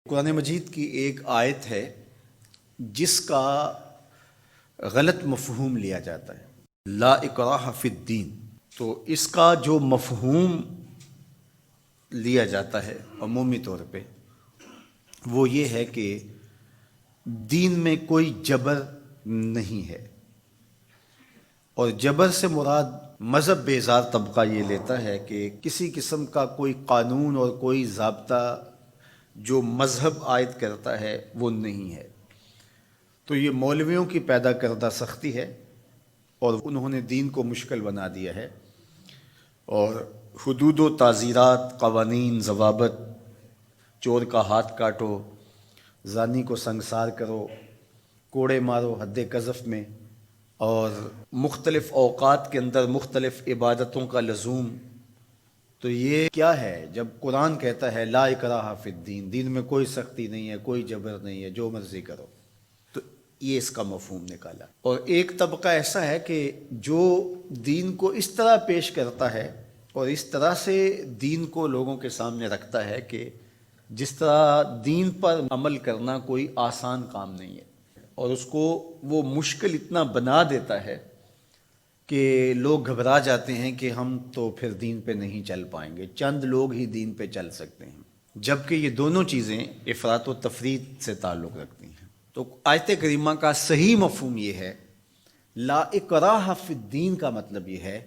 قرآن مجید کی ایک آیت ہے جس کا غلط مفہوم لیا جاتا ہے، لا اکراہ فی الدین۔ تو اس کا جو مفہوم لیا جاتا ہے عمومی طور پہ وہ یہ ہے کہ دین میں کوئی جبر نہیں ہے، اور جبر سے مراد مذہب بیزار طبقہ یہ لیتا ہے کہ کسی قسم کا کوئی قانون اور کوئی ضابطہ جو مذہب عائد کرتا ہے وہ نہیں ہے۔ تو یہ مولویوں کی پیدا کردہ سختی ہے اور انہوں نے دین کو مشکل بنا دیا ہے، اور حدود و تعزیرات، قوانین، ضوابط، چور کا ہاتھ کاٹو، زانی کو سنگسار کرو، کوڑے مارو حد قذف میں، اور مختلف اوقات کے اندر مختلف عبادتوں کا لزوم۔ تو یہ کیا ہے جب قرآن کہتا ہے لا اکراہ فی الدین، دین میں کوئی سختی نہیں ہے، کوئی جبر نہیں ہے، جو مرضی کرو؟ تو یہ اس کا مفہوم نکالا۔ اور ایک طبقہ ایسا ہے کہ جو دین کو اس طرح پیش کرتا ہے اور اس طرح سے دین کو لوگوں کے سامنے رکھتا ہے کہ جس طرح دین پر عمل کرنا کوئی آسان کام نہیں ہے، اور اس کو وہ مشکل اتنا بنا دیتا ہے کہ لوگ گھبرا جاتے ہیں کہ ہم تو پھر دین پہ نہیں چل پائیں گے، چند لوگ ہی دین پہ چل سکتے ہیں، جبکہ یہ دونوں چیزیں افراط و تفریط سے تعلق رکھتی ہیں۔ تو آیت کریمہ کا صحیح مفہوم یہ ہے، لا اکراہ فی الدین کا مطلب یہ ہے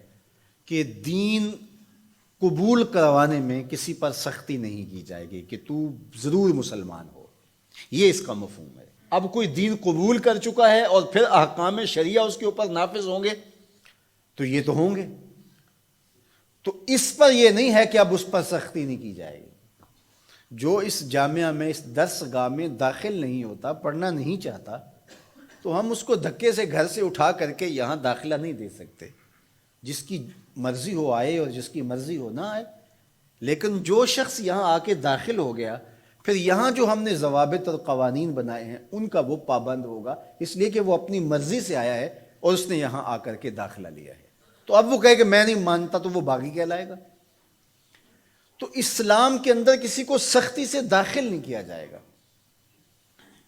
کہ دین قبول کروانے میں کسی پر سختی نہیں کی جائے گی کہ تو ضرور مسلمان ہو، یہ اس کا مفہوم ہے۔ اب کوئی دین قبول کر چکا ہے اور پھر احکام شریعہ اس کے اوپر نافذ ہوں گے تو یہ تو ہوں گے، تو اس پر یہ نہیں ہے کہ اب اس پر سختی نہیں کی جائے گی۔ جو اس جامعہ میں، اس درس گاہ میں داخل نہیں ہوتا، پڑھنا نہیں چاہتا، تو ہم اس کو دھکے سے گھر سے اٹھا کر کے یہاں داخلہ نہیں دے سکتے۔ جس کی مرضی ہو آئے اور جس کی مرضی ہو نہ آئے، لیکن جو شخص یہاں آ کے داخل ہو گیا، پھر یہاں جو ہم نے ضوابط اور قوانین بنائے ہیں ان کا وہ پابند ہوگا، اس لیے کہ وہ اپنی مرضی سے آیا ہے اور اس نے یہاں آ کر کے داخلہ لیا ہے۔ تو اب وہ کہے کہ میں نہیں مانتا، تو وہ باغی کہلائے گا۔ تو اسلام کے اندر کسی کو سختی سے داخل نہیں کیا جائے گا،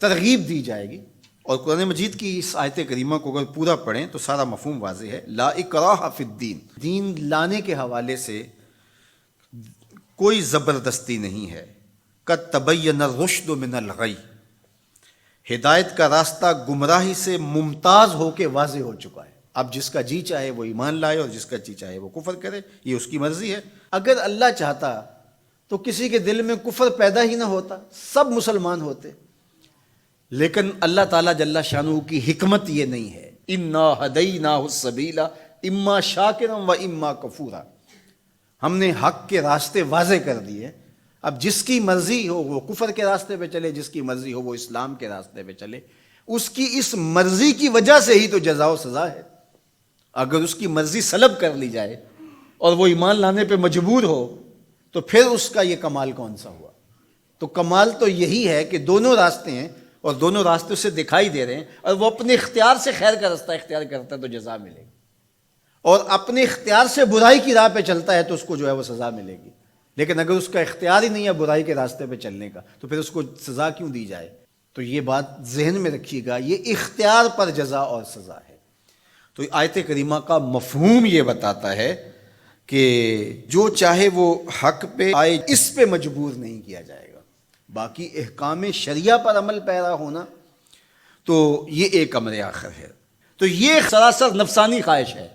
ترغیب دی جائے گی۔ اور قرآن مجید کی اس آیت کریمہ کو اگر پورا پڑھیں تو سارا مفہوم واضح ہے۔ لا اکراہ فی الدین، دین لانے کے حوالے سے کوئی زبردستی نہیں ہے۔ قد تبین الرشد من الغی، ہدایت کا راستہ گمراہی سے ممتاز ہو کے واضح ہو چکا ہے۔ اب جس کا جی چاہے وہ ایمان لائے اور جس کا جی چاہے وہ کفر کرے، یہ اس کی مرضی ہے۔ اگر اللہ چاہتا تو کسی کے دل میں کفر پیدا ہی نہ ہوتا، سب مسلمان ہوتے، لیکن اللہ تعالیٰ جل شانہ کی حکمت یہ نہیں ہے۔ انا ہدیناہ السبیل اما شاکرا و اما کفورا، ہم نے حق کے راستے واضح کر دیے، اب جس کی مرضی ہو وہ کفر کے راستے پہ چلے، جس کی مرضی ہو وہ اسلام کے راستے پہ چلے۔ اس کی اس مرضی کی وجہ سے ہی تو جزا و سزا ہے۔ اگر اس کی مرضی سلب کر لی جائے اور وہ ایمان لانے پہ مجبور ہو تو پھر اس کا یہ کمال کون سا ہوا؟ تو کمال تو یہی ہے کہ دونوں راستے ہیں اور دونوں راستے سے دکھائی دے رہے ہیں، اور وہ اپنے اختیار سے خیر کا راستہ اختیار کرتا ہے تو جزا ملے گی، اور اپنے اختیار سے برائی کی راہ پہ چلتا ہے تو اس کو جو ہے وہ سزا ملے گی۔ لیکن اگر اس کا اختیار ہی نہیں ہے برائی کے راستے پہ چلنے کا تو پھر اس کو سزا کیوں دی جائے؟ تو یہ بات ذہن میں رکھیے گا، یہ اختیار پر جزا اور سزا ہے۔ تو آیت کریمہ کا مفہوم یہ بتاتا ہے کہ جو چاہے وہ حق پہ آئے، اس پہ مجبور نہیں کیا جائے گا۔ باقی احکام شریعہ پر عمل پیرا ہونا تو یہ ایک امر آخر ہے۔ تو یہ سراسر نفسانی خواہش ہے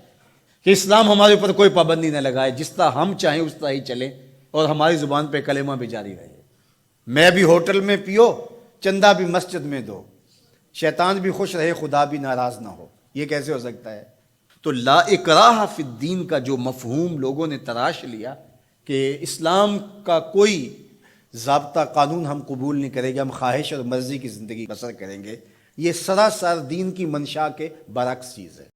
کہ اسلام ہمارے اوپر کوئی پابندی نہ لگائے، جس طرح ہم چاہیں اس طرح ہی چلیں، اور ہماری زبان پہ کلمہ بھی جاری رہے۔ میں بھی ہوٹل میں پیو، چندہ بھی مسجد میں دو، شیطان بھی خوش رہے، خدا بھی ناراض نہ ہو، یہ کیسے ہو سکتا ہے؟ تو لا اکراہ فی الدین کا جو مفہوم لوگوں نے تراش لیا کہ اسلام کا کوئی ضابطہ قانون ہم قبول نہیں کریں گے، ہم خواہش اور مرضی کی زندگی بسر کریں گے، یہ سراسر دین کی منشا کے برعکس چیز ہے۔